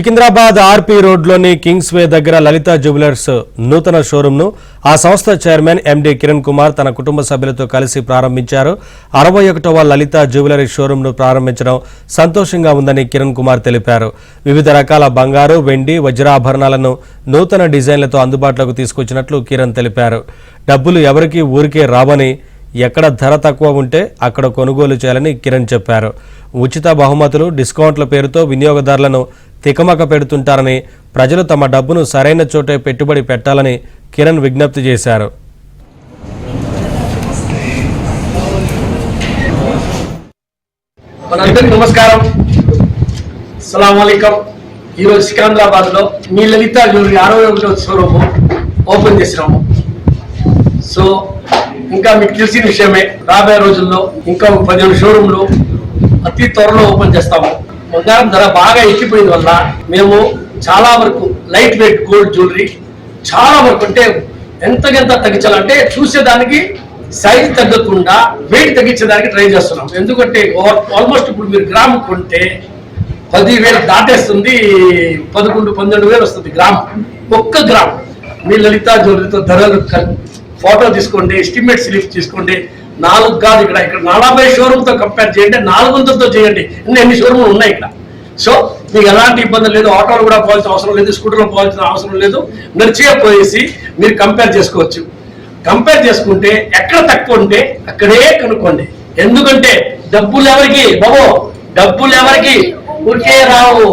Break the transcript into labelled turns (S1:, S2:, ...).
S1: Secunderabad RP రోడ్లోని Kings వే దగ్గర లలిత jewellers నూతన షోరూంను ఆ సంస్థ చైర్మన్ ఎండి కిరణ్ కుమార్ తన కుటుంబ సభ్యులతో కలిసి ప్రారంభించారు. 61వ లలిత జ్యువెలరీ షోరూంను ప్రారంభించడం సంతోషంగా ఉందని కిరణ్ కుమార్ తెలిపారు. వివిధ రకాల బంగారు, వెండి, వజ్రాభరణాలను నూతన డిజైన్లతో అందుబాటులోకి తీసుకొచ్చినట్లు కిరణ్ తెలిపారు. డబ్బులు ఎవరికీ ఊరికే రావని, ఎక్కడ ధర తక్కువ ఉంటే అక్కడ కొనుగోలు చేయాలని కిరణ్ చెప్పారు. ఉచిత బహుమతులు, డిస్కౌంట్ల పేరుతో వినియోగదారులను తికమక పెడుతుంటారని, ప్రజలు తమ డబ్బును సరైన చోటే పెట్టుబడి పెట్టాలని కిరణ్ విజ్ఞప్తి చేశారు.
S2: మనందరికీ నమస్కారం, అస్సలాము అలైకుం. ఈరోజు సికింద్రాబాద్లో మీ లలిత జ్యువెలరీ 61వ షోరూమ్ ఓపెన్ చేసినాము. సో ఇంకా మీకు తెలిసిన విషయమే, రాబోయే రోజుల్లో ఇంకా 15 షోరూమ్లు అతి త్వరలో ఓపెన్ చేస్తాము. బంగారం ధర బాగా ఎక్కిపోయిన వల్ల మేము చాలా వరకు లైట్ వెయిట్ గోల్డ్ జ్యువెలరీ చాలా వరకు అంటే ఎంతకెంత తగ్గించాలంటే చూసేదానికి సైజ్ తగ్గకుండా వెయిట్ తగ్గించేదానికి ట్రై చేస్తున్నాం. ఎందుకంటే ఆల్మోస్ట్ ఇప్పుడు మీరు గ్రాము కొంటే 10,000 దాటేస్తుంది, 11-12 వస్తుంది గ్రామ్. ఒక్క గ్రామ్ మీ లలిత జ్యువెలరీతో ధరలు ఫోటో తీసుకోండి, ఎస్టిమేట్ స్లిప్ తీసుకోండి. 4 కాదు, ఇక్కడ 40 షోరూమ్తో కంపేర్ చేయండి, 400తో చేయండి. ఎన్ని షోరూమ్లు ఉన్నాయి ఇక్కడ. సో మీకు ఎలాంటి ఇబ్బంది లేదు, ఆటోలు కూడా పోవాల్సిన అవసరం లేదు, స్కూటర్లో పోవాల్సిన అవసరం లేదు. నడిచే పోయేసి మీరు కంపేర్ చేసుకోవచ్చు. కంపేర్ చేసుకుంటే ఎక్కడ తక్కువ ఉంటే అక్కడే కనుక్కోండి. ఎందుకంటే డబ్బులు ఎవరికి బాబో, డబ్బులు ఎవరికి ఊరికే రావు.